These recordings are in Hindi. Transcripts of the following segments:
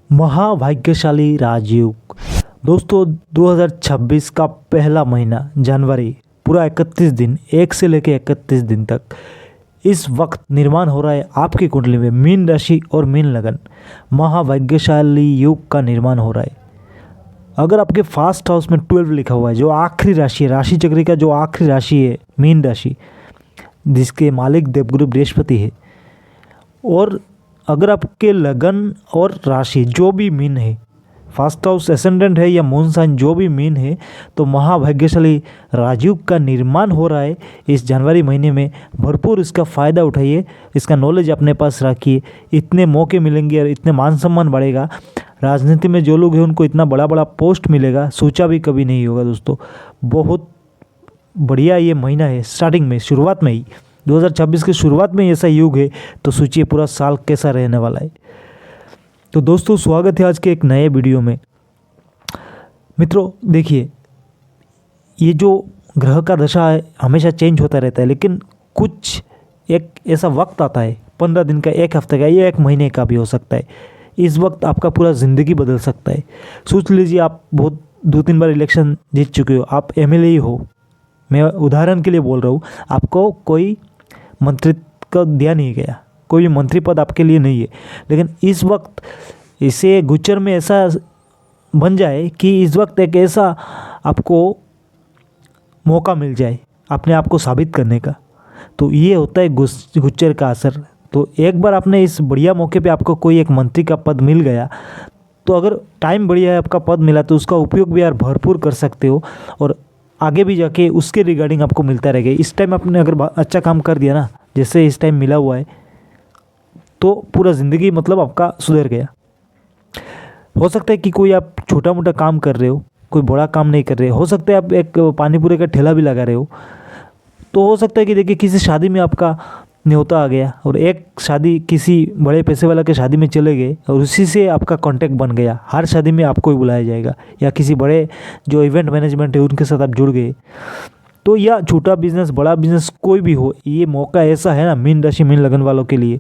महाभाग्यशाली राजयोग। दोस्तों 2026 का पहला महीना जनवरी पूरा 31 दिन, 1 से लेकर 31 दिन तक इस वक्त निर्माण हो रहा है आपकी कुंडली में मीन राशि और मीन लगन महाभाग्यशाली योग का निर्माण हो रहा है। अगर आपके फर्स्ट हाउस में 12 लिखा हुआ है, जो आखिरी राशि है, राशि चक्र का जो आखिरी राशि है मीन राशि, जिसके मालिक देवगुरु बृहस्पति है, और अगर आपके लगन और राशि जो भी मीन है, फर्स्ट हाउस एसेंडेंट है या मून साइन जो भी मीन है, तो महाभाग्यशाली राजयोग का निर्माण हो रहा है इस जनवरी महीने में। भरपूर इसका फ़ायदा उठाइए, इसका नॉलेज अपने पास रखिए। इतने मौके मिलेंगे और इतने मान सम्मान बढ़ेगा। राजनीति में जो लोग हैं उनको इतना बड़ा बड़ा पोस्ट मिलेगा, सोचा भी कभी नहीं होगा दोस्तों। बहुत बढ़िया ये महीना है। स्टार्टिंग में, शुरुआत में ही 2026 की शुरुआत में ऐसा युग है, तो सोचिए पूरा साल कैसा रहने वाला है। तो दोस्तों स्वागत है आज के एक नए वीडियो में। मित्रों देखिए, ये जो ग्रह का दशा है हमेशा चेंज होता रहता है, लेकिन कुछ एक ऐसा वक्त आता है 15 दिन का, 1 हफ्ते का या 1 महीने का भी हो सकता है। इस वक्त आपका पूरा ज़िंदगी बदल सकता है। सोच लीजिए आप बहुत 2-3 बार इलेक्शन जीत चुके हो, आप एमएलए ही हो, मैं उदाहरण के लिए बोल रहा हूँ। आपको कोई मंत्रित्व का दिया नहीं गया, कोई भी मंत्री पद आपके लिए नहीं है, लेकिन इस वक्त इसे गोचर में ऐसा बन जाए कि इस वक्त एक ऐसा आपको मौका मिल जाए अपने आप को साबित करने का, तो ये होता है गोचर का असर। तो एक बार आपने इस बढ़िया मौके पे आपको कोई एक मंत्री का पद मिल गया, तो अगर टाइम बढ़िया है, आपका पद मिला, तो उसका उपयोग भी यार भरपूर कर सकते हो और आगे भी जाके उसके रिगार्डिंग आपको मिलता रहेगा। इस टाइम आपने अगर अच्छा काम कर दिया ना, जैसे इस टाइम मिला हुआ है, तो पूरा ज़िंदगी मतलब आपका सुधर गया। हो सकता है कि कोई आप छोटा मोटा काम कर रहे हो, कोई बड़ा काम नहीं कर रहे हो सकता है आप एक पानी पूरी का ठेला भी लगा रहे हो, तो हो सकता है कि देखिए किसी शादी में आपका न्योता आ गया और एक शादी किसी बड़े पैसे वाला के शादी में चले गए और उसी से आपका कांटेक्ट बन गया। हर शादी में आपको ही बुलाया जाएगा, या किसी बड़े जो इवेंट मैनेजमेंट है उनके साथ आप जुड़ गए। तो या छोटा बिजनेस बड़ा बिजनेस कोई भी हो, ये मौका ऐसा है ना मीन राशि मीन लगन वालों के लिए,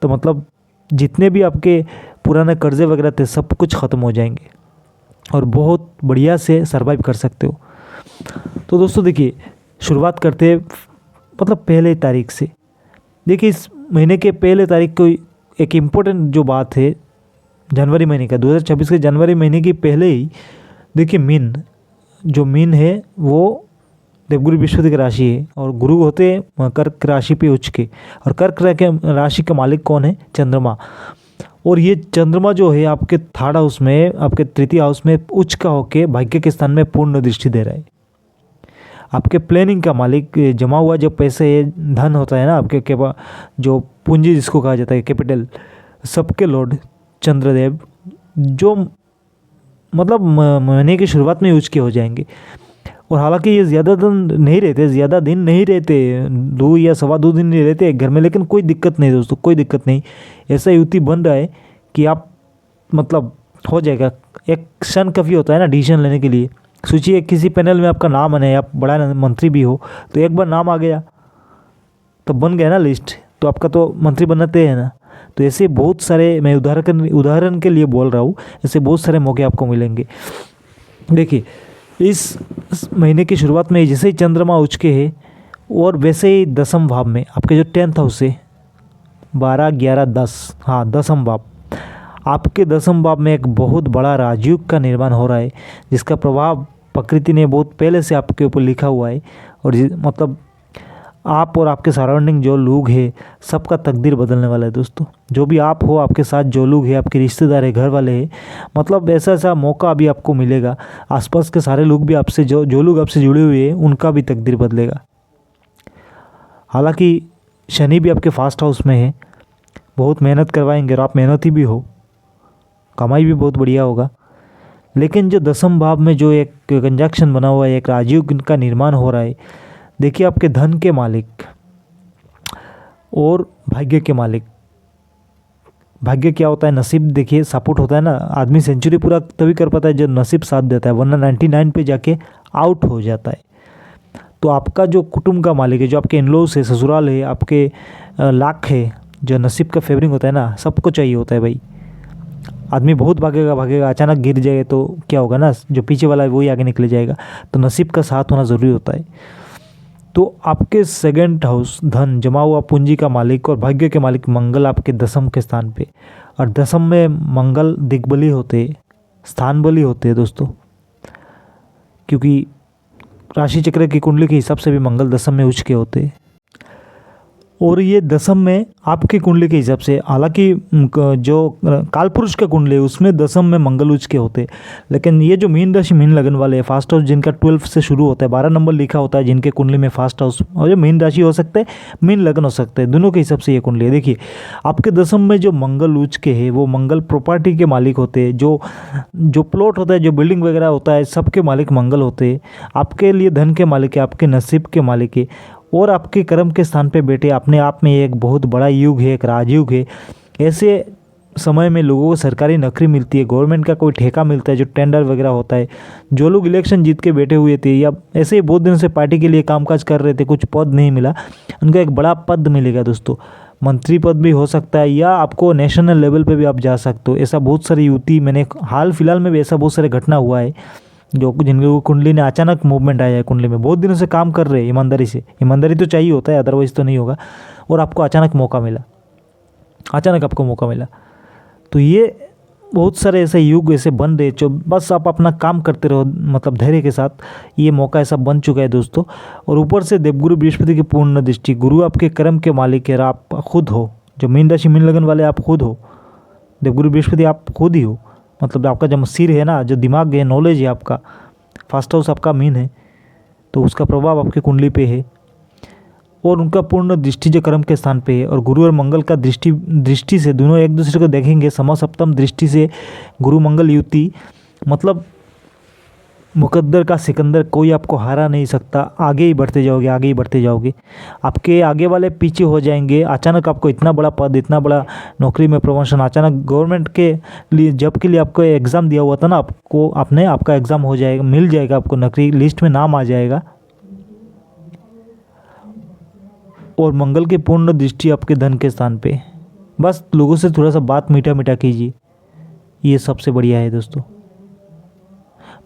तो मतलब जितने भी आपके पुराने कर्जे वगैरह थे सब कुछ ख़त्म हो जाएंगे और बहुत बढ़िया से सर्वाइव कर सकते हो। तो दोस्तों देखिए, शुरुआत करते हैं मतलब पहले तारीख से। देखिए इस महीने के पहले तारीख को एक इम्पोर्टेंट जो बात है जनवरी महीने का, 2026 के जनवरी महीने की पहले ही देखिए मीन, जो मीन है वो देवगुरु बृहस्पति की राशि है और गुरु होते हैं कर्क राशि पे उच्च के, और कर्क राशि का मालिक कौन है? चंद्रमा। और ये चंद्रमा जो है आपके 3rd हाउस में, आपके 3य हाउस में उच्च का होके भाग्य के स्थान में पूर्ण दृष्टि दे रहा है। आपके प्लानिंग का मालिक, जमा हुआ जो पैसे धन होता है ना आपके के जो पूंजी जिसको कहा जाता है कैपिटल, सबके लॉर्ड चंद्रदेव, जो मतलब महीने की शुरुआत में उच्च के हो जाएंगे। और हालांकि ये ज़्यादा दिन नहीं रहते, 2 या सवा 2 दिन नहीं रहते एक घर में, लेकिन कोई दिक्कत नहीं दोस्तों, कोई दिक्कत नहीं। ऐसा युति बन रहा है कि आप मतलब हो जाएगा। एक क्षण काफ़ी होता है ना डिसीजन लेने के लिए। सोचिए किसी पैनल में आपका नाम है, आप बड़ा मंत्री भी हो, तो एक बार नाम आ गया तो बन गया ना लिस्ट, तो आपका तो मंत्री बनना तय है ना। तो ऐसे बहुत सारे, मैं उदाहरण के लिए बोल रहा हूँ, ऐसे बहुत सारे मौके आपको मिलेंगे। देखिए इस महीने की शुरुआत में जैसे ही चंद्रमा उच्च के है, और वैसे ही 10वें भाव में आपके जो 10th हाउस है, 12, 11, 10, हाँ 10वें भाव, आपके 10वें भाव में एक बहुत बड़ा राजयोग का निर्माण हो रहा है, जिसका प्रभाव प्रकृति ने बहुत पहले से आपके ऊपर लिखा हुआ है। और मतलब आप और आपके सराउंडिंग जो लोग हैं सबका तकदीर बदलने वाला है दोस्तों। जो भी आप हो, आपके साथ जो लोग हैं, आपके रिश्तेदार है, घर वाले हैं, मतलब ऐसा मौका अभी आपको मिलेगा। आसपास के सारे लोग भी आपसे, जो लोग आपसे जुड़े हुए हैं, उनका भी तकदीर बदलेगा। हालांकि शनि भी आपके फर्स्ट हाउस में है, बहुत मेहनत करवाएंगे और आप मेहनती भी हो, कमाई भी बहुत बढ़िया होगा। लेकिन जो 10वें भाव में जो एक कंजक्शन बना हुआ है, एक राजयोग का निर्माण हो रहा है, देखिए आपके धन के मालिक और भाग्य के मालिक। भाग्य क्या होता है? नसीब। देखिए सपोर्ट होता है ना, आदमी सेंचुरी पूरा तभी कर पाता है जब नसीब साथ देता है, वरना 99 पे जाके आउट हो जाता है। तो आपका जो कुटुंब का मालिक है, जो आपके इनलॉज है, ससुराल है, आपके लाख है, जो नसीब का फेवरिंग होता है ना, सबको चाहिए होता है भाई। आदमी बहुत भागेगा भागेगा, अचानक गिर जाए तो क्या होगा ना, जो पीछे वाला है वही आगे निकल जाएगा। तो नसीब का साथ होना ज़रूरी होता है। तो आपके सेकंड हाउस धन, जमा हुआ पूंजी का मालिक और भाग्य के मालिक मंगल आपके दसम के स्थान पे, और दसम में मंगल दिग्बली होते, स्थान बली होते हैं दोस्तों, क्योंकि राशि चक्र की कुंडली के हिसाब से भी मंगल दसम में उच्च के होते हैं। और ये दसम में आपकी कुंडली के हिसाब से, हालांकि जो कालपुरुष का कुंडली है उसमें दसम में मंगल उच्च के होते हैं, लेकिन ये जो मीन राशि मीन लगन वाले हैं, फास्ट हाउस जिनका 12 से शुरू होता है, 12 नंबर लिखा होता है जिनके कुंडली में फास्ट हाउस, और जो मीन राशि हो सकता है, मीन लगन हो सकता है, दोनों के हिसाब से ये कुंडली है। देखिए आपके दसम में जो मंगल उच्च के है वो मंगल प्रॉपर्टी के मालिक होते हैं, जो प्लॉट होता है, जो बिल्डिंग वगैरह होता है, सबके मालिक मंगल होते हैं। आपके लिए धन के मालिक है, आपके नसीब के मालिक है, और आपके कर्म के स्थान पे बैठे अपने आप में एक बहुत बड़ा युग है, एक राजयुग है। ऐसे समय में लोगों को सरकारी नौकरी मिलती है, गवर्नमेंट का कोई ठेका मिलता है, जो टेंडर वगैरह होता है। जो लोग इलेक्शन जीत के बैठे हुए थे या ऐसे ही बहुत दिन से पार्टी के लिए कामकाज कर रहे थे, कुछ पद नहीं मिला, उनको एक बड़ा पद मिलेगा दोस्तों। मंत्री पद भी हो सकता है, या आपको नेशनल लेवल पे भी आप जा सकते हो। ऐसा बहुत सारी युति, मैंने हाल फिलहाल में भी ऐसा बहुत सारे घटना हुआ है, जो जिनकी कुंडली ने अचानक मूवमेंट आया है, कुंडली में बहुत दिनों से काम कर रहे हैं ईमानदारी से, ईमानदारी तो चाहिए होता है, अदरवाइज़ तो नहीं होगा, और आपको अचानक मौका मिला, अचानक आपको मौका मिला। तो ये बहुत सारे ऐसे युग ऐसे बन रहे, जो बस आप अपना काम करते रहो, मतलब धैर्य के साथ, ये मौका ऐसा बन चुका है दोस्तों। और ऊपर से देवगुरु बृहस्पति की पूर्ण दृष्टि, गुरु आपके कर्म के मालिक है, आप खुद हो, जो मीन राशि मीन लगन वाले आप खुद हो, देवगुरु बृहस्पति आप खुद ही हो, मतलब आपका जो सिर है ना, जो दिमाग है, नॉलेज है आपका, फर्स्ट हाउस आपका मीन है, तो उसका प्रभाव आपकी कुंडली पे है। और उनका पूर्ण दृष्टि जो कर्म के स्थान पे है, और गुरु और मंगल का दृष्टि से दोनों एक दूसरे को देखेंगे, समसप्तम दृष्टि से गुरु मंगल युति, मतलब मुकद्दर का सिकंदर, कोई आपको हरा नहीं सकता। आगे ही बढ़ते जाओगे, आगे ही बढ़ते जाओगे, आपके आगे वाले पीछे हो जाएंगे। अचानक आपको इतना बड़ा पद, इतना बड़ा नौकरी में प्रमोशन, अचानक गवर्नमेंट के लिए जॉब के लिए आपको एग्ज़ाम दिया हुआ था ना, आपको आपका एग्ज़ाम हो जाएगा, मिल जाएगा, आपको नौकरी लिस्ट में नाम आ जाएगा। और मंगल की पूर्ण दृष्टि आपके धन के स्थान पे, बस लोगों से थोड़ा सा बात मीठा मीठा कीजिए, ये सबसे बढ़िया है दोस्तों।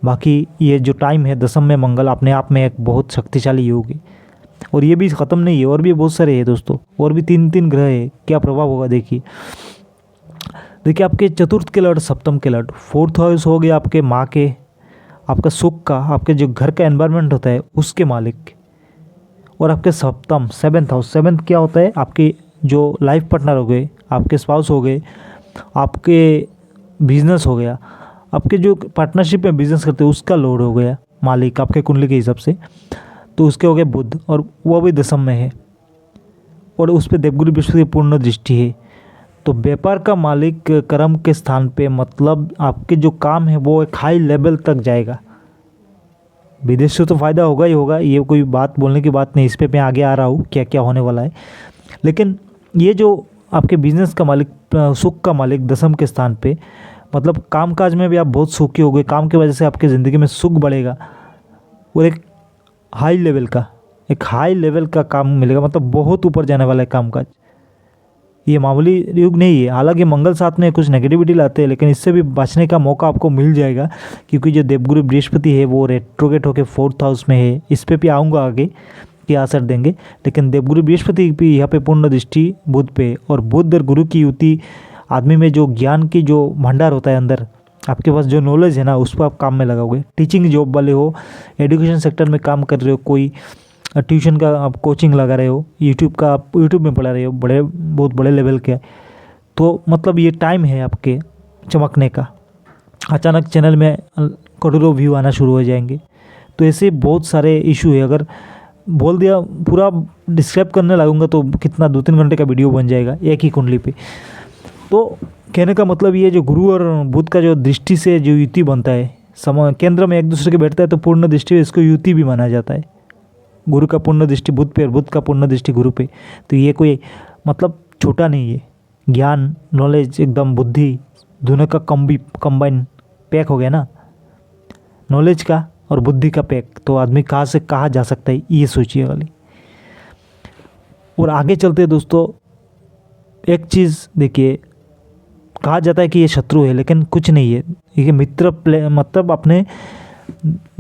बाकी ये जो टाइम है दसम में मंगल अपने आप में एक बहुत शक्तिशाली योग है, और ये भी ख़त्म नहीं है, और भी बहुत सारे हैं दोस्तों, और भी 3 ग्रह है। क्या प्रभाव होगा देखिए आपके चतुर्थ के लॉर्ड, सप्तम के लॉर्ड, फोर्थ हाउस हो गया आपके माँ के, आपका सुख का, आपके जो घर का एनवायरनमेंट होता है उसके मालिक, और आपके सप्तम सेवन्थ हाउस, सेवन्थ क्या होता है, आपके जो लाइफ पार्टनर हो गए, आपके स्पाउस हो गए, आपके बिजनेस हो गया, आपके जो पार्टनरशिप में बिजनेस करते हैं उसका लॉर्ड हो गया मालिक आपके कुंडली के हिसाब से, तो उसके हो गए बुध, और वो भी दसम में है, और उस पर देवगुरु बृहस्पति की पूर्ण दृष्टि है। तो व्यापार का मालिक कर्म के स्थान पे, मतलब आपके जो काम है वो एक हाई लेवल तक जाएगा। विदेश से तो फ़ायदा होगा ही होगा, ये कोई बात बोलने की बात नहीं, इस पे मैं आगे आ रहा हूँ क्या क्या होने वाला है। लेकिन ये जो आपके बिजनेस का मालिक, सुख का मालिक दसम के स्थान पे, मतलब कामकाज में भी आप बहुत सुखी हो गए, काम की वजह से आपकी ज़िंदगी में सुख बढ़ेगा, और एक हाई लेवल का काम मिलेगा, मतलब बहुत ऊपर जाने वाला है कामकाज। ये मामूली युग नहीं है, हालांकि मंगल साथ में कुछ नेगेटिविटी लाते हैं, लेकिन इससे भी बचने का मौका आपको मिल जाएगा, क्योंकि जो देवगुरु बृहस्पति है वो रेट्रोगेट होकर फोर्थ हाउस में है। इस पर भी आऊँगा आगे क्या असर देंगे, लेकिन देवगुरु बृहस्पति भी यहाँ पे पूर्ण दृष्टि बुध पे, और बुध और गुरु की युति, आदमी में जो ज्ञान की जो भंडार होता है अंदर, आपके पास जो नॉलेज है ना, उसको आप काम में लगाओगे। टीचिंग जॉब वाले हो, एजुकेशन सेक्टर में काम कर रहे हो, कोई ट्यूशन का आप कोचिंग लगा रहे हो, यूट्यूब का आप यूट्यूब में पढ़ा रहे हो, बहुत बड़े लेवल के, तो मतलब ये टाइम है आपके चमकने का। अचानक चैनल में करोड़ों व्यू आना शुरू हो जाएंगे। तो ऐसे बहुत सारे इशू है, अगर बोल दिया पूरा डिस्क्राइब करने लगूंगा तो कितना 2-3 घंटे का वीडियो बन जाएगा एक ही कुंडली पे। तो कहने का मतलब ये, जो गुरु और बुध का जो दृष्टि से जो युति बनता है, समय केंद्र में एक दूसरे के बैठता है, तो पूर्ण दृष्टि इसको युति भी माना जाता है। गुरु का पूर्ण दृष्टि बुध पे और बुध का पूर्ण दृष्टि गुरु पे, तो ये कोई मतलब छोटा नहीं है। ज्ञान, नॉलेज, एकदम बुद्धि, दोनों का कंबाइन पैक हो गया ना, नॉलेज का और बुद्धि का पैक, तो आदमी कहाँ से कहाँ जा सकता है, ये सोचिए वाली। और आगे चलते दोस्तों, एक चीज़ देखिए, कहा जाता है कि ये शत्रु है, लेकिन कुछ नहीं है। ये मित्र मतलब अपने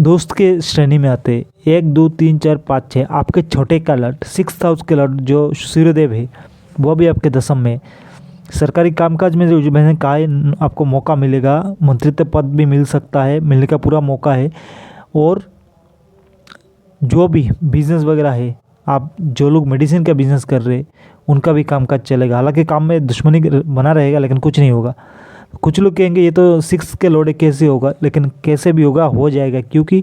दोस्त के श्रेणी में आते हैं। 1 2 3 4 5 6 आपके छोटे का लॉर्ड, 6th हाउस के लॉर्ड जो सूर्यदेव है वो भी आपके दशम में। सरकारी कामकाज में जो मैंने कहा है आपको मौका मिलेगा, मंत्रित्व पद भी मिल सकता है, मिलने का पूरा मौका है। और जो भी बिजनेस वगैरह है, आप जो लोग मेडिसिन का बिजनेस कर रहे हैं उनका भी कामकाज चलेगा। हालांकि काम में दुश्मनी बना रहेगा, लेकिन कुछ नहीं होगा। कुछ लोग कहेंगे ये तो 6 के लॉर्ड कैसे होगा, लेकिन कैसे भी होगा हो जाएगा, क्योंकि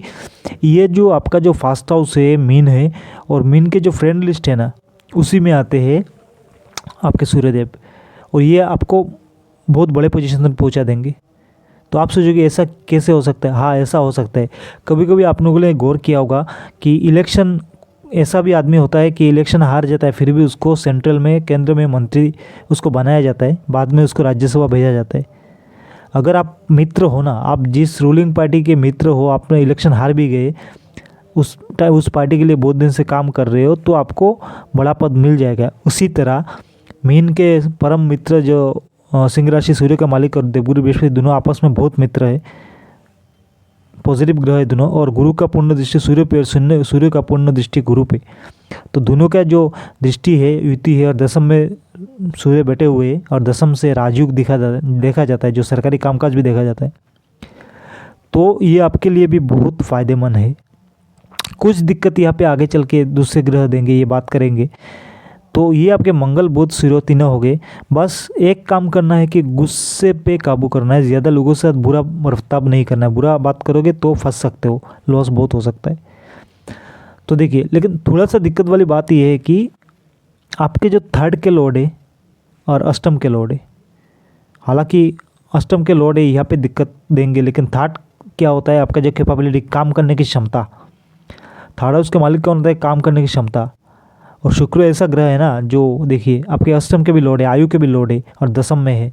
ये जो आपका जो फास्ट हाउस है मीन है, और मीन के जो फ्रेंड लिस्ट है ना उसी में आते हैं आपके सूर्यदेव, और ये आपको बहुत बड़े पोजीशन तक पहुंचा देंगे। तो आप सोचोगे ऐसा कैसे हो सकता है? हाँ, ऐसा हो सकता है। कभी कभी आप लोगों ने गौर किया होगा कि इलेक्शन, ऐसा भी आदमी होता है कि इलेक्शन हार जाता है, फिर भी उसको सेंट्रल में, केंद्र में मंत्री उसको बनाया जाता है, बाद में उसको राज्यसभा भेजा जाता है। अगर आप मित्र हो ना, आप जिस रूलिंग पार्टी के मित्र हो, आपने इलेक्शन हार भी गए, उस पार्टी के लिए बहुत दिन से काम कर रहे हो, तो आपको बड़ा पद मिल जाएगा। उसी तरह मीन के परम मित्र जो सिंह राशि सूर्य का मालिक और देवगुरु बृहस्पति दोनों आपस में बहुत मित्र है, पॉजिटिव ग्रह है दोनों, और गुरु का पूर्ण दृष्टि सूर्य पे और सूर्य का पूर्ण दृष्टि गुरु पे। तो दोनों का जो दृष्टि है युति है, और दशम में सूर्य बैठे हुए हैं, और दशम से राजयोग देखा जाता है, जो सरकारी कामकाज भी देखा जाता है। तो ये आपके लिए भी बहुत फ़ायदेमंद है। कुछ दिक्कत यहाँ पे आगे चल के दूसरे ग्रह देंगे, ये बात करेंगे। तो ये आपके मंगल बुध सूर्य तीनों हो गए। बस एक काम करना है कि गुस्से पे काबू करना है, ज़्यादा लोगों के साथ बुरा बर्ताव नहीं करना है। बुरा बात करोगे तो फंस सकते हो, लॉस बहुत हो सकता है। तो देखिए, लेकिन थोड़ा सा दिक्कत वाली बात ये है कि आपके जो 3rd के लॉर्ड है और अष्टम के लॉर्ड है, हालांकि अष्टम के लॉर्ड है यहाँ पे दिक्कत देंगे, लेकिन 3rd क्या होता है आपका जो कैपेबिलिटी, काम करने की क्षमता। 3rd हाउस के मालिक कौन होता है? काम करने की क्षमता। और शुक्र ऐसा ग्रह है ना जो देखिए आपके अष्टम के भी लॉर्ड है, आयु के भी लॉर्ड है और दशम में है।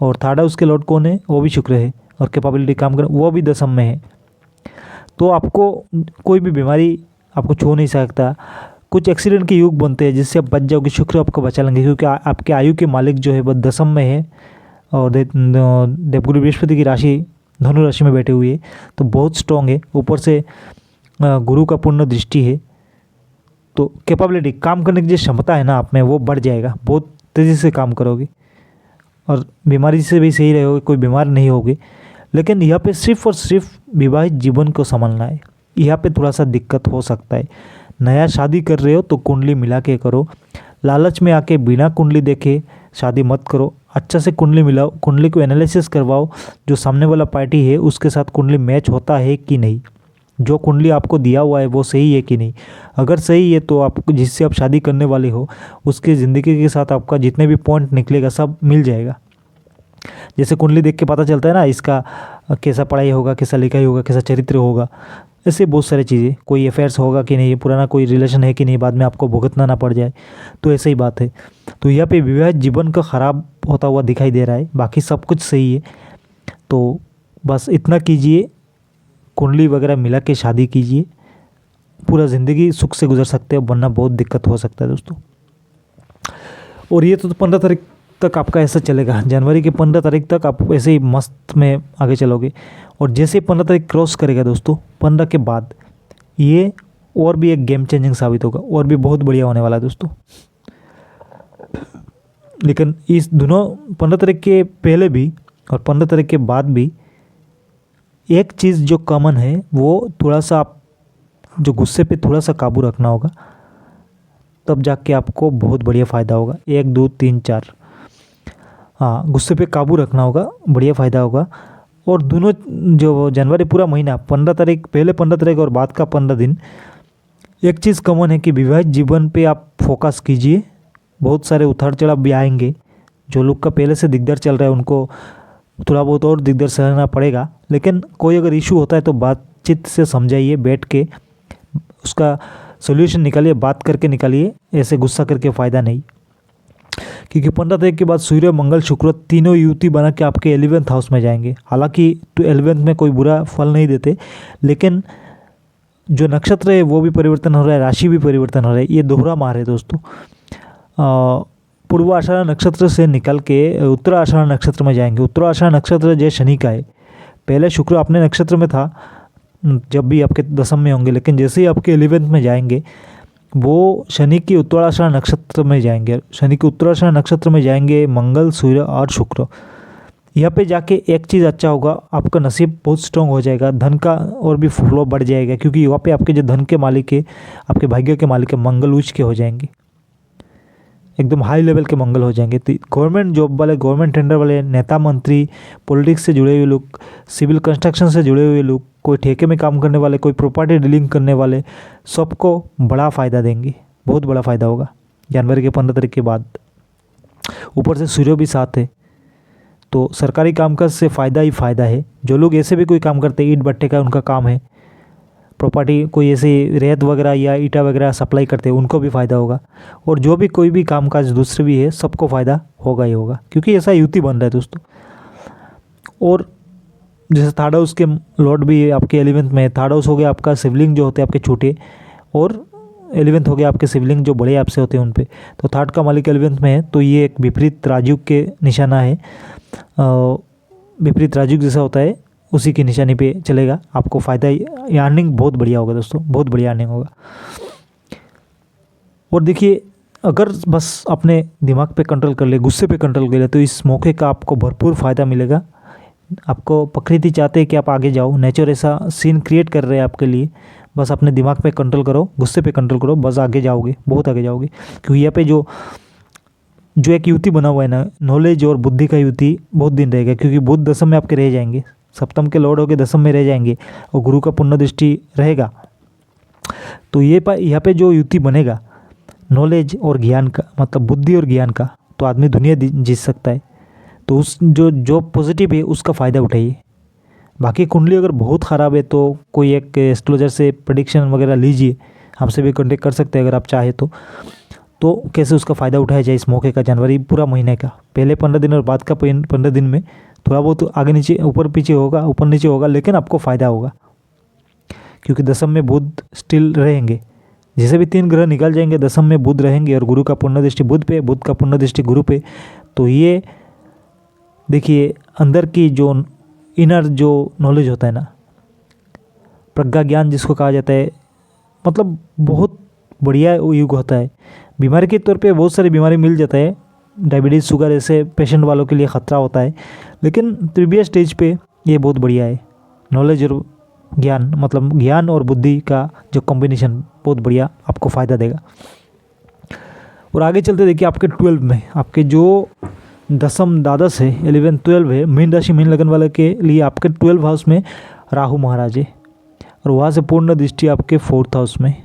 और 3rd हाउस के लॉर्ड कौन है? वो भी शुक्र है, और कैपेबिलिटी काम कर वो भी दशम में है। तो आपको कोई भी बीमारी आपको छू नहीं सकता। कुछ एक्सीडेंट के योग बनते हैं जिससे आप बच जाओगे, शुक्र आपको बचा लेंगे, क्योंकि आपके आयु के मालिक जो है वह दशम में है, और देवगुरु बृहस्पति की राशि धनु राशि में बैठे हुए है, तो बहुत स्ट्रॉन्ग है। ऊपर से गुरु का पूर्ण दृष्टि है, तो कैपेबिलिटी, काम करने की जो क्षमता है ना आप में, वो बढ़ जाएगा, बहुत तेज़ी से काम करोगे, और बीमारी से भी सही रहोगे, कोई बीमार नहीं होगे। लेकिन यहाँ पे सिर्फ और सिर्फ विवाहित जीवन को संभालना है, यहाँ पे थोड़ा सा दिक्कत हो सकता है। नया शादी कर रहे हो तो कुंडली मिला के करो, लालच में आके बिना कुंडली देखे शादी मत करो। अच्छा से कुंडली मिलाओ, कुंडली को एनालिसिस करवाओ, जो सामने वाला पार्टी है उसके साथ कुंडली मैच होता है कि नहीं, जो कुंडली आपको दिया हुआ है वो सही है कि नहीं। अगर सही है तो आप जिससे आप शादी करने वाले हो उसकी ज़िंदगी के साथ आपका जितने भी पॉइंट निकलेगा सब मिल जाएगा। जैसे कुंडली देख के पता चलता है ना, इसका कैसा पढ़ाई होगा, कैसा लिखाई होगा, कैसा चरित्र होगा, ऐसे बहुत सारी चीज़ें, कोई अफेयर्स होगा कि नहीं, पुराना कोई रिलेशन है कि नहीं, बाद में आपको भुगतना ना पड़ जाए। तो ऐसा ही बात है। तो यहाँ पे विवाह जीवन का ख़राब होता हुआ दिखाई दे रहा है, बाकी सब कुछ सही है। तो बस इतना कीजिए, कुंडली वगैरह मिला के शादी कीजिए, पूरा ज़िंदगी सुख से गुजर सकते हो, वरना बहुत दिक्कत हो सकता है दोस्तों। और ये तो 15 तारीख तक आपका ऐसा चलेगा, जनवरी के 15 तारीख तक आप ऐसे ही मस्त में आगे चलोगे। और जैसे ही 15 तारीख क्रॉस करेगा दोस्तों, 15 के बाद ये और भी एक गेम चेंजिंग साबित होगा, और भी बहुत बढ़िया होने वाला है दोस्तों। लेकिन इस दोनों 15 तारीख के पहले भी और 15 तारीख के बाद भी एक चीज़ जो कॉमन है, वो थोड़ा सा आप जो गुस्से पे थोड़ा सा काबू रखना होगा, तब जाके आपको बहुत बढ़िया फ़ायदा होगा। 1 2 3 4, हाँ, गुस्से पे काबू रखना होगा, बढ़िया फ़ायदा होगा। और दोनों जो जनवरी पूरा महीना 15 तारीख, पहले 15 तारीख और बाद का 15 दिन, एक चीज़ कॉमन है कि विवाहित जीवन पे आप फोकस कीजिए। बहुत सारे उतार चढ़ाव भी आएंगे, जो लोग का पहले से दिग्गज चल रहा है उनको थोड़ा बहुत और दिग्गज सहना पड़ेगा। लेकिन कोई अगर इशू होता है तो बातचीत से समझाइए, बैठ के उसका सोल्यूशन निकालिए, बात करके निकालिए, ऐसे गुस्सा करके फ़ायदा नहीं। क्योंकि 15 तारीख के बाद सूर्य मंगल शुक्र तीनों युति बना के आपके 11th हाउस में जाएंगे। हालांकि तो 11th में कोई बुरा फल नहीं देते, लेकिन जो नक्षत्र है वो भी परिवर्तन हो रहा है, राशि भी परिवर्तन हो रहा है, ये दोहरा मार है दोस्तों। पूर्वाषाढ़ नक्षत्र से निकल के उत्तराषाढ़ नक्षत्र में जाएंगे। उत्तराषाढ़ नक्षत्र जय शनि का है। पहले शुक्र अपने नक्षत्र में था जब भी आपके दशम में होंगे, लेकिन जैसे ही आपके 11th में जाएंगे वो शनि की उत्तराषाढ़ नक्षत्र में जाएंगे। शनि के उत्तराषाढ़ नक्षत्र में जाएंगे मंगल, सूर्य और शुक्र। यहाँ पे जाके एक चीज़ अच्छा होगा, आपका नसीब बहुत स्ट्रांग हो जाएगा, धन का और भी फ्लो बढ़ जाएगा, क्योंकि वहाँ पे आपके जो धन के मालिक है, आपके भाग्य के मालिक है, मंगल उच्च के हो जाएंगे, एकदम हाई लेवल के मंगल हो जाएंगे। तो गवर्नमेंट जॉब वाले, गवर्नमेंट टेंडर वाले, नेता मंत्री, पॉलिटिक्स से जुड़े हुए लोग, सिविल कंस्ट्रक्शन से जुड़े हुए लोग, कोई ठेके में काम करने वाले, कोई प्रॉपर्टी डीलिंग करने वाले, सबको बड़ा फ़ायदा देंगे, बहुत बड़ा फ़ायदा होगा जनवरी के 15 तारीख के बाद। ऊपर से सूर्य भी साथ है, तो सरकारी कामकाज से फ़ायदा ही फ़ायदा है। जो लोग ऐसे भी कोई काम करते हैं, ईंट भट्टे का उनका काम है, प्रॉपर्टी कोई ऐसे रेत वगैरह या ईटा वगैरह सप्लाई करते हैं, उनको भी फ़ायदा होगा। और जो भी कोई भी कामकाज दूसरे भी है, सबको फ़ायदा होगा ही होगा, क्योंकि ऐसा युति बन रहा है दोस्तों। और जैसे थर्ड हाउस के लॉर्ड भी आपके 11th में है। थर्ड हाउस हो गया आपका शिवलिंग जो होते हैं आपके छोटे, और 11th हो गया आपके शिवलिंग जो बड़े आपसे होते हैं उन पे। तो थर्ड का मालिक 11th में है, तो ये एक विपरीत राजयोग के निशाना है, विपरीत राजयोग जैसा होता है उसी की निशानी पे चलेगा। आपको फ़ायदा, अर्निंग बहुत बढ़िया होगा दोस्तों, बहुत बढ़िया अर्निंग होगा। और देखिए, अगर बस अपने दिमाग पे कंट्रोल कर ले, गुस्से पे कंट्रोल कर ले, तो इस मौके का आपको भरपूर फ़ायदा मिलेगा। आपको प्रकृति चाहते हैं कि आप आगे जाओ, नेचर ऐसा सीन क्रिएट कर रहे हैं आपके लिए। बस अपने दिमाग पे कंट्रोल करो, गुस्से पे कंट्रोल करो, बस आगे जाओगे, बहुत आगे जाओगे। क्योंकि यहाँ पे जो एक युति बना हुआ है ना, नॉलेज और बुद्धि का युति बहुत दिन रहेगा, क्योंकि बुध दशम में आपके रह जाएंगे, सप्तम के लॉर्ड होकर दशम में रह जाएंगे, और गुरु का पुण्य दृष्टि रहेगा। तो यहाँ पे जो युति बनेगा नॉलेज और ज्ञान का, मतलब बुद्धि और ज्ञान का, तो आदमी दुनिया जीत सकता है। तो उस जो पॉजिटिव है उसका फ़ायदा उठाइए। बाकी कुंडली अगर बहुत ख़राब है तो कोई एक एस्ट्रोलॉजर से प्रेडिक्शन वगैरह लीजिए, हमसे भी कॉन्टेक्ट कर सकते हैं अगर आप चाहे तो कैसे उसका फ़ायदा उठाया जाए इस मौके का, जनवरी पूरा महीने का, पहले 15 दिन और बाद का 15 दिन में थोड़ा बहुत आगे नीचे ऊपर पीछे होगा, ऊपर नीचे होगा, लेकिन आपको फ़ायदा होगा, क्योंकि दशम में बुध स्टिल रहेंगे। जैसे भी 3 ग्रह निकल जाएंगे, दशम में बुध रहेंगे, और गुरु का पुण्य दृष्टि बुध पे, बुध का पुण्य दृष्टि गुरु पे। तो ये देखिए, अंदर की जो इनर जो नॉलेज होता है ना, प्रज्ञा ज्ञान जिसको कहा जाता है, मतलब बहुत बढ़िया युग होता है। बीमारी के तौर पे बहुत सारी बीमारी मिल जाता है, डायबिटीज़, शुगर ऐसे पेशेंट वालों के लिए ख़तरा होता है, लेकिन प्रीवियस स्टेज पे ये बहुत बढ़िया है। नॉलेज और ज्ञान, मतलब ज्ञान और बुद्धि का जो कॉम्बिनेशन बहुत बढ़िया आपको फ़ायदा देगा। और आगे चलते देखिए, आपके 12 में आपके जो दशम द्वादश है, 11 12 है, मीन राशि मीन लगन वाले के लिए आपके 12 हाउस में राहु महाराज है, और वहाँ से पूर्ण दृष्टि आपके 4th हाउस में।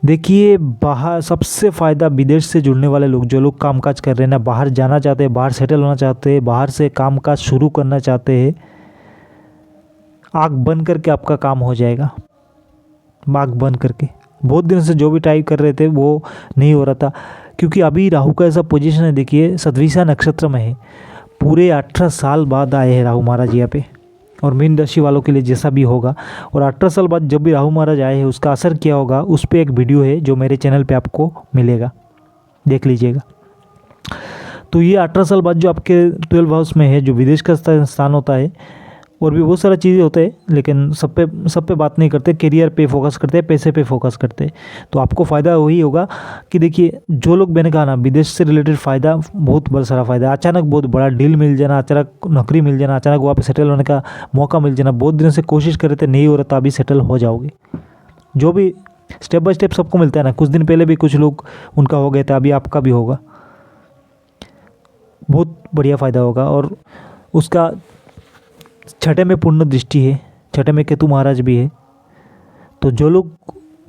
देखिए, बाहर सबसे फ़ायदा विदेश से जुड़ने वाले लोग, जो लोग कामकाज कर रहे हैं ना, बाहर जाना चाहते हैं, बाहर सेटल होना चाहते हैं, बाहर से कामकाज शुरू करना चाहते हैं, आँख बंद करके आपका काम हो जाएगा। आँख बंद करके, बहुत दिन से जो भी ट्राई कर रहे थे वो नहीं हो रहा था, क्योंकि अभी राहु का ऐसा पोजीशन है, देखिए सतविसा नक्षत्र में है, पूरे 18 साल बाद आए हैं राहु महाराज यहाँ पे। और मीन राशि वालों के लिए जैसा भी होगा, और 18 साल बाद जब भी राहु महाराज आए हैं उसका असर क्या होगा, उस पर एक वीडियो है जो मेरे चैनल पे आपको मिलेगा, देख लीजिएगा। तो ये 18 साल बाद जो आपके 12 हाउस में है, जो विदेश का स्थान होता है, और भी बहुत सारा चीज़ें होते हैं, लेकिन सब पे बात नहीं करते, करियर पे फोकस करते हैं, पैसे पे फोकस करते हैं। तो आपको फ़ायदा वही होगा कि देखिए, जो लोग, मैंने कहा ना, विदेश से रिलेटेड फ़ायदा, बहुत बड़ा सारा फ़ायदा, अचानक बहुत बड़ा डील मिल जाना, अचानक नौकरी मिल जाना, अचानक वहाँ पे सेटल होने का मौका मिल जाना। बहुत दिनों से कोशिश कर रहे थे, नहीं हो रहा था, अभी सेटल हो जाओगे। जो भी स्टेप बाय स्टेप सबको मिलता है ना, कुछ दिन पहले भी कुछ लोग उनका हो गया था, अभी आपका भी होगा, बहुत बढ़िया फ़ायदा होगा। और उसका 6ठे में पूर्ण दृष्टि है, 6ठे में केतु महाराज भी है। तो जो लोग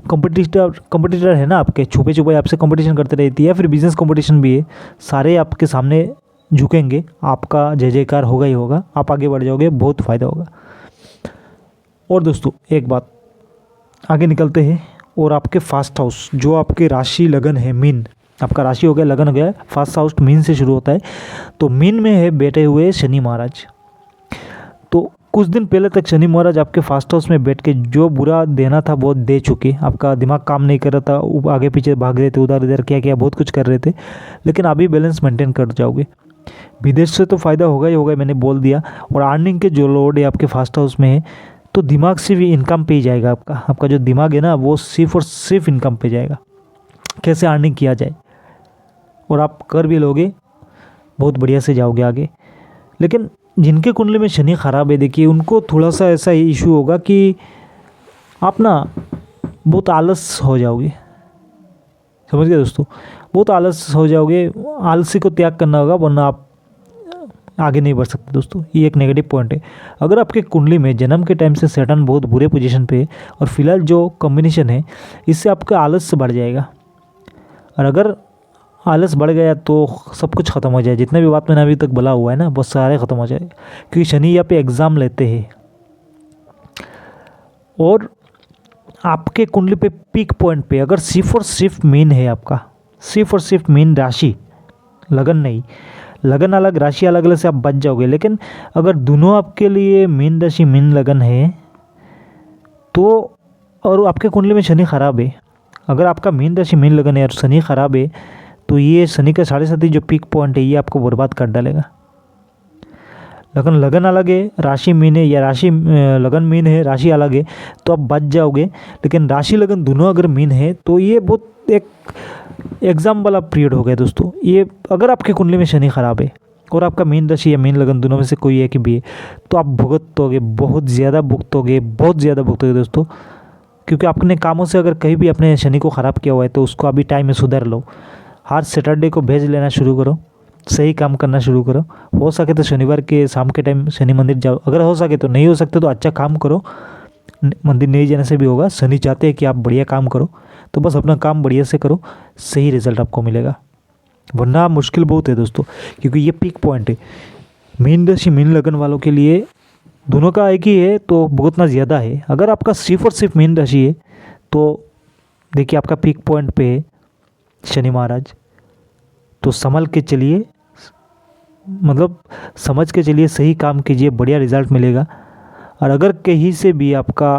कंपटीटर है ना, आपके छुपे छुपे आपसे कंपटीशन करते रहती है, या फिर बिजनेस कंपटीशन भी है, सारे आपके सामने झुकेंगे, आपका जय जयकार होगा ही होगा, आप आगे बढ़ जाओगे, बहुत फ़ायदा होगा। और दोस्तों, एक बात आगे निकलते हैं, और आपके फर्स्ट हाउस, जो आपके राशि लगन है मीन, आपका राशि हो गया, लगन हो गया, फर्स्ट हाउस मीन से शुरू होता है। तो मीन में है बैठे हुए शनि महाराज। तो कुछ दिन पहले तक शनि महाराज आपके फास्ट हाउस में बैठ के जो बुरा देना था बहुत दे चुके। आपका दिमाग काम नहीं कर रहा था, आगे पीछे भाग रहे थे, उधर इधर क्या क्या बहुत कुछ कर रहे थे, लेकिन अभी बैलेंस मेंटेन कर जाओगे। विदेश से तो फ़ायदा होगा ही होगा, मैंने बोल दिया। और अर्निंग के जो लोड है आपके फास्ट हाउस में है, तो दिमाग से भी इनकम पे ही जाएगा। आपका जो दिमाग है ना, वो सिर्फ और सिर्फ इनकम पे जाएगा, कैसे अर्निंग किया जाए, और आप कर भी लोगे, बहुत बढ़िया से जाओगे आगे। लेकिन जिनके कुंडली में शनि खराब है, देखिए उनको थोड़ा सा ऐसा इशू होगा कि आप ना बहुत आलस हो जाओगे। समझ गए दोस्तों, बहुत आलस हो जाओगे, आलसी को त्याग करना होगा, वरना आप आगे नहीं बढ़ सकते दोस्तों। ये एक नेगेटिव पॉइंट है। अगर आपके कुंडली में जन्म के टाइम से सैटर्न बहुत बुरे पोजीशन पे है, और फिलहाल जो कॉम्बिनेशन है इससे आपका आलस बढ़ जाएगा, और अगर आलस बढ़ गया तो सब कुछ ख़त्म हो जाए। जितने भी बात मैंने अभी तक बोला हुआ है ना, वो सारे ख़त्म हो जाए, क्योंकि शनि यहाँ पे एग्ज़ाम लेते हैं। और आपके कुंडली पे पीक पॉइंट पे अगर सिर्फ और सिर्फ मीन है आपका, सिर्फ और सिर्फ मीन राशि, लगन नहीं, लगन अलग राशि अलग अलग से आप बच जाओगे। लेकिन अगर दोनों आपके लिए मीन राशि मीन लगन है तो, और आपके कुंडली में शनि खराब है, अगर आपका मीन राशि मीन लगन है और शनि खराब है, तो ये शनि का 7.5 जो पीक पॉइंट है ये आपको बर्बाद कर डालेगा। लगन लगन अलग है, राशि मीन है, या राशि लगन मीन है, राशि अलग है, तो आप बच जाओगे। लेकिन राशि लगन दोनों अगर मीन है तो ये बहुत एक एग्ज़ाम वाला पीरियड हो गया दोस्तों। ये अगर आपकी कुंडली में शनि खराब है और आपका मीन राशि या मीन लगन दोनों में से कोई एक भी है, तो आप भुगतोगे, बहुत ज़्यादा भुगतोगे, बहुत ज़्यादा भुगतोगे दोस्तों। क्योंकि अपने कामों से अगर कहीं भी अपने शनि को ख़राब किया हुआ है तो उसको अभी टाइम में सुधार लो। हर सैटरडे को भेज लेना शुरू करो, सही काम करना शुरू करो। हो सके तो शनिवार के शाम के टाइम शनि मंदिर जाओ, अगर हो सके तो, नहीं हो सकते तो अच्छा काम करो, मंदिर नहीं जाने से भी होगा। शनि चाहते हैं कि आप बढ़िया काम करो, तो बस अपना काम बढ़िया से करो, सही रिजल्ट आपको मिलेगा। वरना मुश्किल बहुत है दोस्तों, क्योंकि ये पीक पॉइंट है। मीन राशि मीन लगन वालों के लिए दोनों का एक ही है तो भुगतना ज़्यादा है। अगर आपका सिर्फ और सिर्फ मीन राशि है तो देखिए आपका पीक पॉइंट पे है शनि महाराज, तो संभल के चलिए, मतलब समझ के चलिए, सही काम कीजिए, बढ़िया रिजल्ट मिलेगा। और अगर कहीं से भी आपका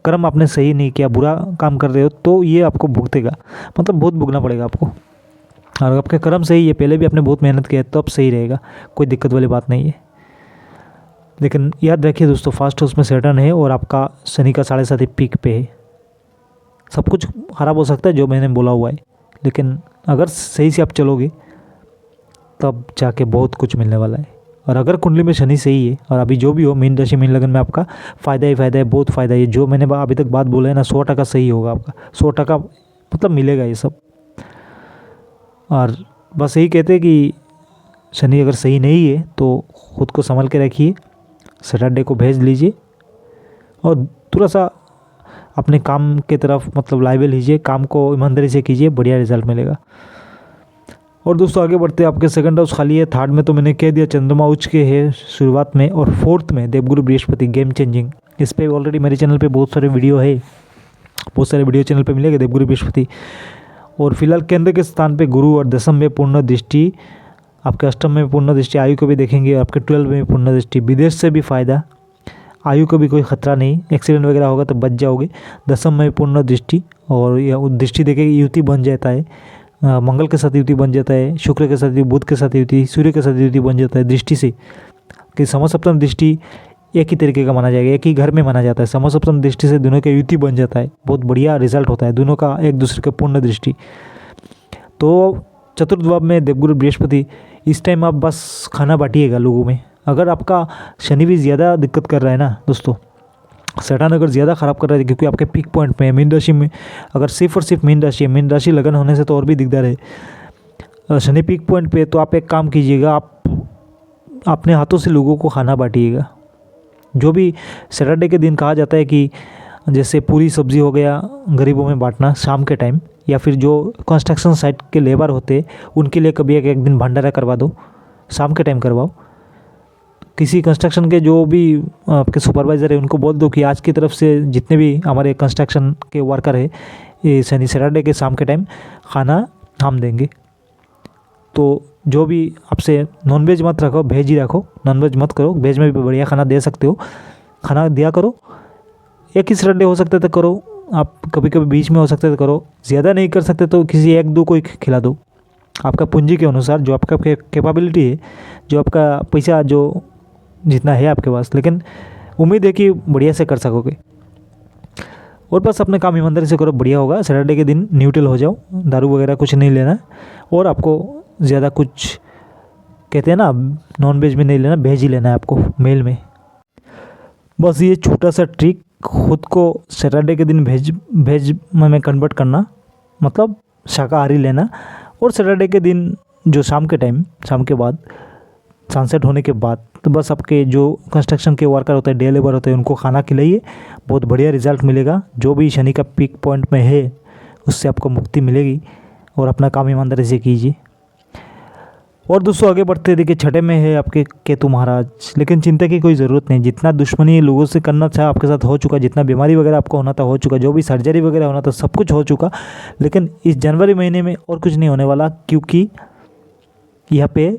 कर्म आपने सही नहीं किया, बुरा काम कर रहे हो, तो ये आपको भुगतेगा, मतलब बहुत भुगतना पड़ेगा आपको। और अगर आपके कर्म सही है, पहले भी आपने बहुत मेहनत किया है, तो अब सही रहेगा, कोई दिक्कत वाली बात नहीं है। लेकिन याद रखिए दोस्तों, फास्ट हाउस में सैटर्न है और आपका शनि का 7.5 पीक पे है। सब कुछ ख़राब हो सकता है जो मैंने बोला हुआ है, लेकिन अगर सही से आप चलोगे तब जाके बहुत कुछ मिलने वाला है। और अगर कुंडली में शनि सही है, और अभी जो भी हो, मीन राशि मीन लगन में आपका फ़ायदा ही फ़ायदा है, बहुत फ़ायदा है। जो मैंने अभी तक बात बोला है ना, 100% सही होगा आपका, 100% मतलब मिलेगा ये सब। और बस यही कहते हैं कि शनि अगर सही नहीं है तो ख़ुद को संभल के रखिए, सैटरडे को भेज लीजिए, और थोड़ा सा अपने काम की तरफ मतलब लाइव लीजिए, काम को ईमानदारी से कीजिए, बढ़िया रिजल्ट मिलेगा। और दोस्तों आगे बढ़ते हैं, आपके सेकंड हाउस खाली है, थर्ड में तो मैंने कह दिया चंद्रमा उच्च के है शुरुआत में, और फोर्थ में देवगुरु बृहस्पति गेम चेंजिंग। इस पर ऑलरेडी मेरे चैनल पे बहुत सारे वीडियो है, बहुत सारे वीडियो चैनल पे मिलेगा देवगुरु बृहस्पति। और फिलहाल केंद्र के स्थान पे गुरु और दशम में पूर्ण दृष्टि, आपके अष्टम में पूर्ण दृष्टि, आयु को भी देखेंगे, आपके 12 में पूर्ण दृष्टि, विदेश से भी फ़ायदा, आयु को भी कोई खतरा नहीं, एक्सीडेंट वगैरह होगा तो बच जाओगे। दशम में पूर्ण दृष्टि, और यह दृष्टि देखे युति बन जाता है, मंगल के साथ युति बन जाता है, शुक्र के साथ युति, बुध के साथ युति, सूर्य के साथ युति बन जाता है दृष्टि से। कि समसप्तम दृष्टि एक ही तरीके का माना जाएगा, एक ही घर में माना जाता है। समसप्तम दृष्टि से दोनों के युति बन जाता है, बहुत बढ़िया रिजल्ट होता है दोनों का, एक दूसरे के पूर्ण दृष्टि। तो चतुर्थ भाव में देवगुरु बृहस्पति, इस टाइम आप बस खाना बांटिएगा लोगों में। अगर आपका शनि भी ज़्यादा दिक्कत कर रहा है ना दोस्तों, सैटर्न अगर ज़्यादा ख़राब कर रहा है, क्योंकि आपके पीक पॉइंट में है मीन राशि में, अगर सिर्फ और सिर्फ मीन राशि है, मीन राशि लगन होने से तो और भी दिकदार है। शनि पीक पॉइंट पे, तो आप एक काम कीजिएगा, आप अपने हाथों से लोगों को खाना बांटिएगा। जो भी सैटरडे के दिन कहा जाता है कि जैसे पूरी सब्जी हो गया, गरीबों में बांटना शाम के टाइम, या फिर जो कंस्ट्रक्शन साइट के लेबर होते उनके लिए कभी एक दिन भंडारा करवा दो, शाम के टाइम करवाओ। किसी कंस्ट्रक्शन के जो भी आपके सुपरवाइज़र है उनको बोल दो कि आज की तरफ से जितने भी हमारे कंस्ट्रक्शन के वर्कर है, ये शनि सैटरडे के शाम के टाइम खाना हम देंगे। तो जो भी आपसे नॉनवेज मत रखो, वेज ही रखो, नॉनवेज मत करो, वेज में भी बढ़िया खाना दे सकते हो। खाना दिया करो। एक ही सैटरडे हो सकता है तो करो, आप कभी कभी बीच में हो सकता है तो करो, ज़्यादा नहीं कर सकते तो किसी एक दो को ही खिला दो। आपका पूंजी के अनुसार, जो आपका कैपेबिलिटी है, जो आपका पैसा जो जितना है आपके पास, लेकिन उम्मीद है कि बढ़िया से कर सकोगे। और बस अपने काम ईमानदारी से करो, बढ़िया होगा। सैटरडे के दिन न्यूट्रल हो जाओ, दारू वगैरह कुछ नहीं लेना, और आपको ज़्यादा कुछ कहते हैं ना नॉन वेज में नहीं लेना, वेज ही लेना है आपको मेल में। बस ये छोटा सा ट्रिक, खुद को सैटरडे के दिन वेज में कन्वर्ट करना, मतलब शाकाहारी लेना, और सैटरडे के दिन जो शाम के बाद सनसेट होने के बाद तो बस आपके जो कंस्ट्रक्शन के वर्कर होते हैं, डे लेबर होते हैं, उनको खाना खिलाइए, बहुत बढ़िया रिजल्ट मिलेगा। जो भी शनि का पीक पॉइंट में है उससे आपको मुक्ति मिलेगी, और अपना काम ईमानदारी से कीजिए। और दोस्तों आगे बढ़ते देखिए, छठे में है आपके केतु महाराज, लेकिन चिंता की कोई ज़रूरत नहीं। जितना दुश्मनी लोगों से करना था आपके साथ हो चुका, जितना बीमारी वगैरह आपको होना था हो चुका, जो भी सर्जरी वगैरह होना था सब कुछ हो चुका। लेकिन इस जनवरी महीने में और कुछ नहीं होने वाला, क्योंकि यहाँ पे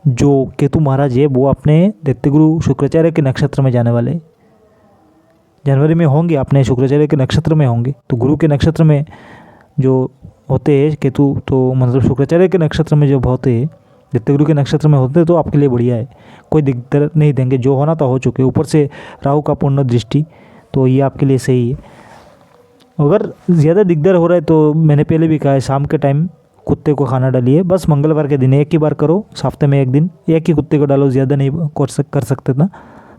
जो केतु महाराज है वो अपने दैत्यगुरु शुक्राचार्य के नक्षत्र में जाने वाले जनवरी में होंगे, अपने शुक्राचार्य के नक्षत्र में होंगे। तो गुरु के नक्षत्र में जो होते हैं केतु, तो मतलब शुक्राचार्य के नक्षत्र में जब होते हैं, दैत्यगुरु के नक्षत्र में होते हैं, तो आपके लिए बढ़िया है, कोई दिक्कत नहीं देंगे। जो होना तो हो चुके, ऊपर से राहु का पूर्ण दृष्टि, तो ये आपके लिए सही है। अगर ज़्यादा दिक्कत हो रहा है तो मैंने पहले भी कहा है, शाम के टाइम कुत्ते को खाना डालिए। बस मंगलवार के दिन एक ही बार करो, हफ्ते में एक दिन एक ही कुत्ते को डालो, ज़्यादा नहीं कर सकते ना,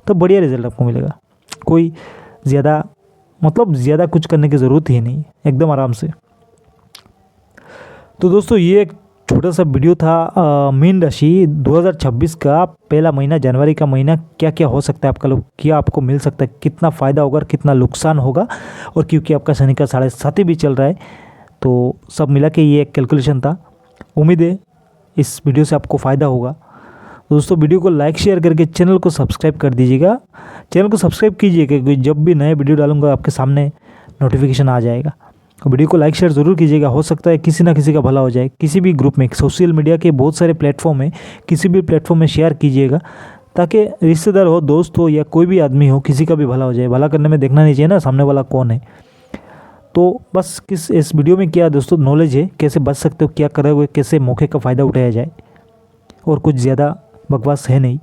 तो बढ़िया रिजल्ट आपको मिलेगा। कोई ज़्यादा मतलब ज़्यादा कुछ करने की ज़रूरत ही नहीं, एकदम आराम से। तो दोस्तों ये एक छोटा सा वीडियो था मीन राशि 2026 का पहला महीना, जनवरी का महीना, क्या क्या हो सकता है आपका लोग, क्या आपको मिल सकता है, कितना फ़ायदा होगा, कितना नुकसान होगा। और क्योंकि आपका शनि का 7.5 भी चल रहा है, तो सब मिला के ये एक कैलकुलेशन था। उम्मीद है इस वीडियो से आपको फ़ायदा होगा। दोस्तों वीडियो को लाइक शेयर करके चैनल को सब्सक्राइब कर दीजिएगा। चैनल को सब्सक्राइब कीजिए, क्योंकि जब भी नए वीडियो डालूंगा आपके सामने नोटिफिकेशन आ जाएगा। वीडियो को लाइक शेयर ज़रूर कीजिएगा, हो सकता है किसी ना किसी का भला हो जाए। किसी भी ग्रुप में, सोशल मीडिया के बहुत सारे प्लेटफॉर्म है, किसी भी प्लेटफॉर्म में शेयर कीजिएगा, ताकि रिश्तेदार हो, दोस्त हो, या कोई भी आदमी हो, किसी का भी भला हो जाए। भला करने में देखना नहीं चाहिए ना सामने वाला कौन है। तो बस इस वीडियो में क्या दोस्तों नॉलेज है, कैसे बच सकते हो, क्या करोगे, कैसे मौके का फ़ायदा उठाया जाए, और कुछ ज़्यादा बकवास है नहीं।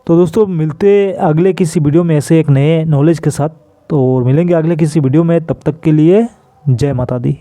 तो दोस्तों मिलते अगले किसी वीडियो में ऐसे एक नए नॉलेज के साथ, तो मिलेंगे अगले किसी वीडियो में। तब तक के लिए जय माता दी।